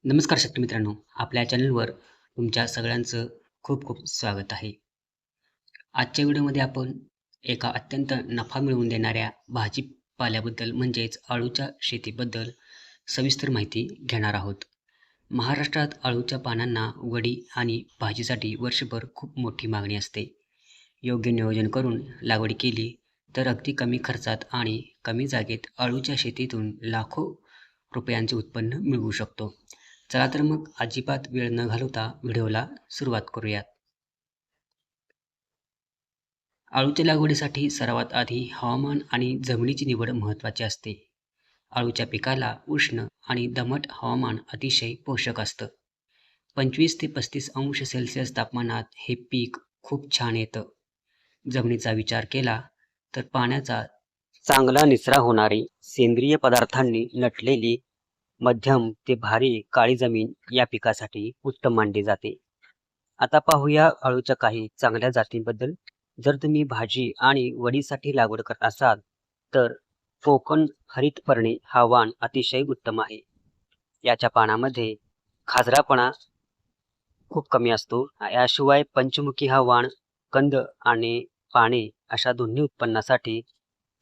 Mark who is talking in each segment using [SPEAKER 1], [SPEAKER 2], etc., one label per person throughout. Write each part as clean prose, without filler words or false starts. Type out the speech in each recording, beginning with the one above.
[SPEAKER 1] नमस्कार शेतकरी मित्रांनो, आपल्या चॅनलवर तुमच्या सगळ्यांचं खूप खूप स्वागत आहे. आजच्या व्हिडिओमध्ये आपण एका अत्यंत नफा मिळवून देणाऱ्या भाजीपाल्याबद्दल म्हणजेच अळूच्या शेतीबद्दल सविस्तर माहिती घेणार आहोत. महाराष्ट्रात अळूच्या पानांना वडी आणि भाजीसाठी वर्षभर खूप मोठी मागणी असते. योग्य नियोजन करून लागवड केली तर अगदी कमी खर्चात आणि कमी जागेत अळूच्या शेतीतून लाखो रुपयांचे उत्पन्न मिळवू शकतो. चला तर मग अजिबात वेळ न घालवता व्हिडिओला सुरुवात करूयात. अळूच्या लागवडीसाठी सर्वात आधी हवामान आणि जमिनीची निवड महत्त्वाची असते. अळूच्या पिकाला उष्ण आणि दमट हवामान अतिशय पोषक असतं. 25 ते 35 अंश सेल्सिअस तापमानात हे पीक खूप छान येतं. जमिनीचा विचार केला तर पाण्याचा चांगला निचरा होणारी, सेंद्रिय पदार्थांनी नटलेली, मध्यम ते भारी काळी जमीन या पिकासाठी उत्तम मानली जाते. आता पाहूया अळूच्या काही चांगल्या जातींबद्दल. जर तुम्ही भाजी आणि वडीसाठी लागवड करत असाल तर कोकण हरितपर्णी हा वाण अतिशय उत्तम आहे. याच्या पानामध्ये खाजरापणा खूप कमी असतो. याशिवाय पंचमुखी हा वाण कंद आणि पाने अशा दोन्ही उत्पन्नासाठी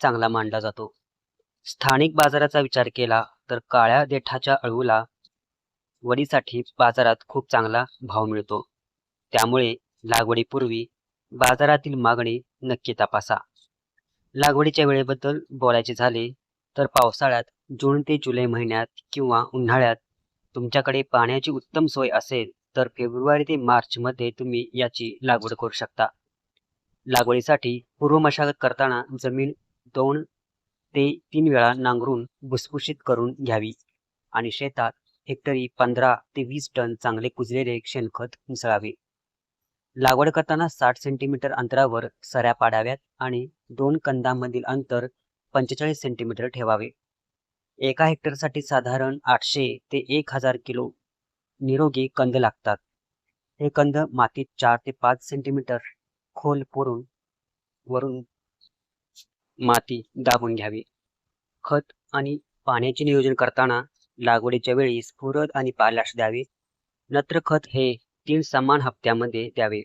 [SPEAKER 1] चांगला मानला जातो. स्थानिक बाजाराचा विचार केला तर काळ्या देठाच्या अळूला वडीसाठी बाजारात खूप चांगला भाव मिळतो. त्यामुळे लागवडीपूर्वी बाजारातील मागणी नक्की तपासा. लागवडीच्या वेळेबद्दल बोलायचे झाले तर पावसाळ्यात जून ते जुलै महिन्यात किंवा उन्हाळ्यात तुमच्याकडे पाण्याची उत्तम सोय असेल तर फेब्रुवारी ते मार्च मध्ये तुम्ही याची लागवड करू शकता. लागवडीसाठी पूर्व मशागत करताना जमीन 2 ते 3 वेळा नांगरून भुसभुशीत करून घ्यावी आणि शेतात हेक्टरी 15 ते 20 टन चांगले कुजलेले शेणखत मिसळावे. लागवड करताना 60 सेंटीमीटर अंतरावर सऱ्या पाडाव्यात आणि 2 कंदांमधील अंतर 45 सेंटीमीटर ठेवावे. एका हेक्टरसाठी साधारण 800 ते 1000 किलो निरोगी कंद लागतात. हे कंद मातीत 4 ते 5 सेंटीमीटर खोल पुरून वरून माती दाबून घ्यावी. खत आणि पाण्याचे नियोजन करताना लागवडीच्या वेळी स्फुरद आणि पालाश द्यावे. नत्र खत हे 3 समान हप्त्यामध्ये द्यावे.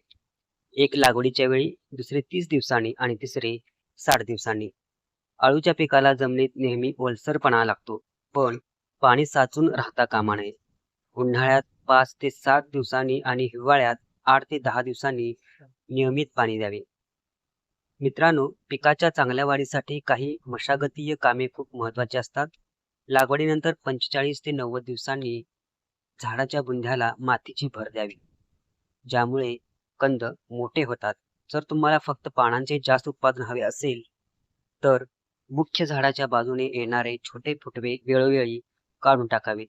[SPEAKER 1] एक लागवडीच्या वेळी, दुसरे 30 दिवसांनी आणि तिसरे 60 दिवसांनी. अळूच्या पिकाला जमिनीत नेहमी ओलसरपणा लागतो, पण पाणी साचून राहता कामा नये. उन्हाळ्यात 5 ते 7 दिवसांनी आणि हिवाळ्यात 8 ते 10 दिवसांनी नियमित पाणी द्यावे. मित्रांनो, पिकाच्या चांगल्या वाढीसाठी काही मशागतीय कामे खूप महत्त्वाची असतात. लागवडीनंतर 45 ते 90 दिवसांनी झाडाच्या बुंध्याला मातीची भर द्यावी, ज्यामुळे कंद मोठे होतात. जर तुम्हाला फक्त पानांचे जास्त उत्पादन हवे असेल तर मुख्य झाडाच्या बाजूने येणारे छोटे फुटवे वेळोवेळी काढून टाकावे.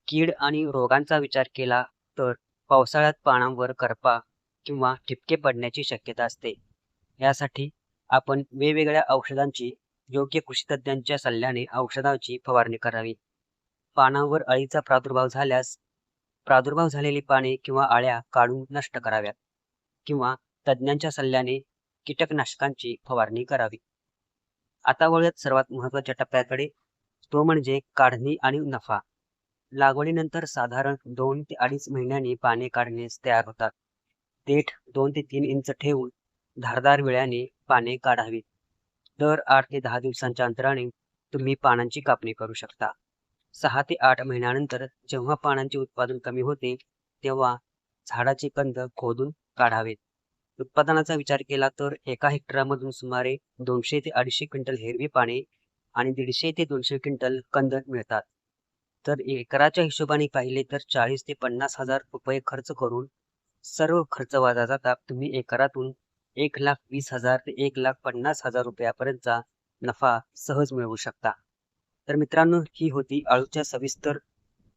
[SPEAKER 1] कीड आणि रोगांचा विचार केला तर पावसाळ्यात पानांवर करपा किंवा ठिपके पडण्याची शक्यता असते. यासाठी आपण वेगवेगळ्या औषधांची योग्य कृषीतज्ञांच्या सल्ल्याने औषधांची फवारणी करावी. पानांवर अळीचा प्रादुर्भाव झाल्यास प्रादुर्भाव झालेली पाने किंवा अळ्या काढून नष्ट कराव्यात किंवा तज्ज्ञांच्या सल्ल्याने कीटकनाशकांची फवारणी करावी. आता वळूयात सर्वात महत्त्वाच्या टप्प्याकडे, तो म्हणजे काढणी आणि नफा. लागवडीनंतर साधारण 2 ते 2.5 महिन्यांनी पाने काढण्यास तयार होतात. देठ 2 ते 3 इंच ठेवून धारदार विळ्याने पाने काढावीत. दर 8 ते 10 दिवसांच्या अंतराने तुम्ही पानांची कापणी करू शकता. 6 ते 8 महिन्यानंतर जेव्हा पानांचे उत्पादन कमी होते तेव्हा झाडाचे कंद खोदून काढावेत. उत्पादनाचा विचार केला तर एका हेक्टरमधून सुमारे 200 ते 250 क्विंटल हिरवी पाने आणि 150 ते 200 क्विंटल कंद मिळतात. तर एकराच्या हिशोबाने पाहिले तर 40 ते 50 हजार रुपये खर्च करून सर्व खर्च वजा जाता तुम्ही एकरातून 1,20,000 ते 1,50,000 रुपयापर्यंतचा नफा सहज मिळवू शकता. तर मित्रांनो, ही होती अळूच्या सविस्तर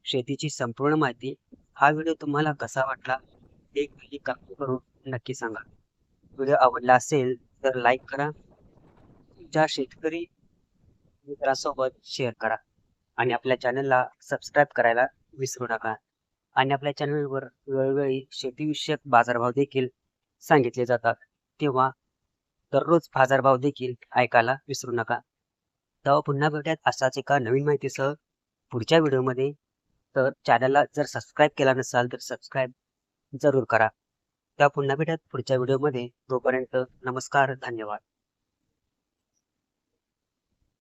[SPEAKER 1] शेतीची संपूर्ण माहिती. हा व्हिडिओ तुम्हाला कसा वाटला एक खाली कमेंट करून नक्की सांगा. व्हिडिओ आवडला असेल तर लाईक करा, तुमच्या शेतकरी मित्रांसोबत शेअर करा आणि आपल्या चॅनलला सबस्क्राईब करायला विसरू नका. आणि आपल्या चॅनलवर वेळोवेळी शेतीविषयक बाजारभाव देखील सांगितले जातात, तेव्हा दररोज बाजारभाव देखील ऐकायला विसरू नका. तेव्हा पुन्हा भेटूयात असाच एका नवीन माहितीसह पुढच्या व्हिडिओमध्ये. तर चॅनलला जर सबस्क्राईब केला नसाल तर सबस्क्राईब जरूर करा. तेव्हा पुन्हा भेटत पुढच्या व्हिडिओमध्ये. तोपर्यंत नमस्कार, धन्यवाद.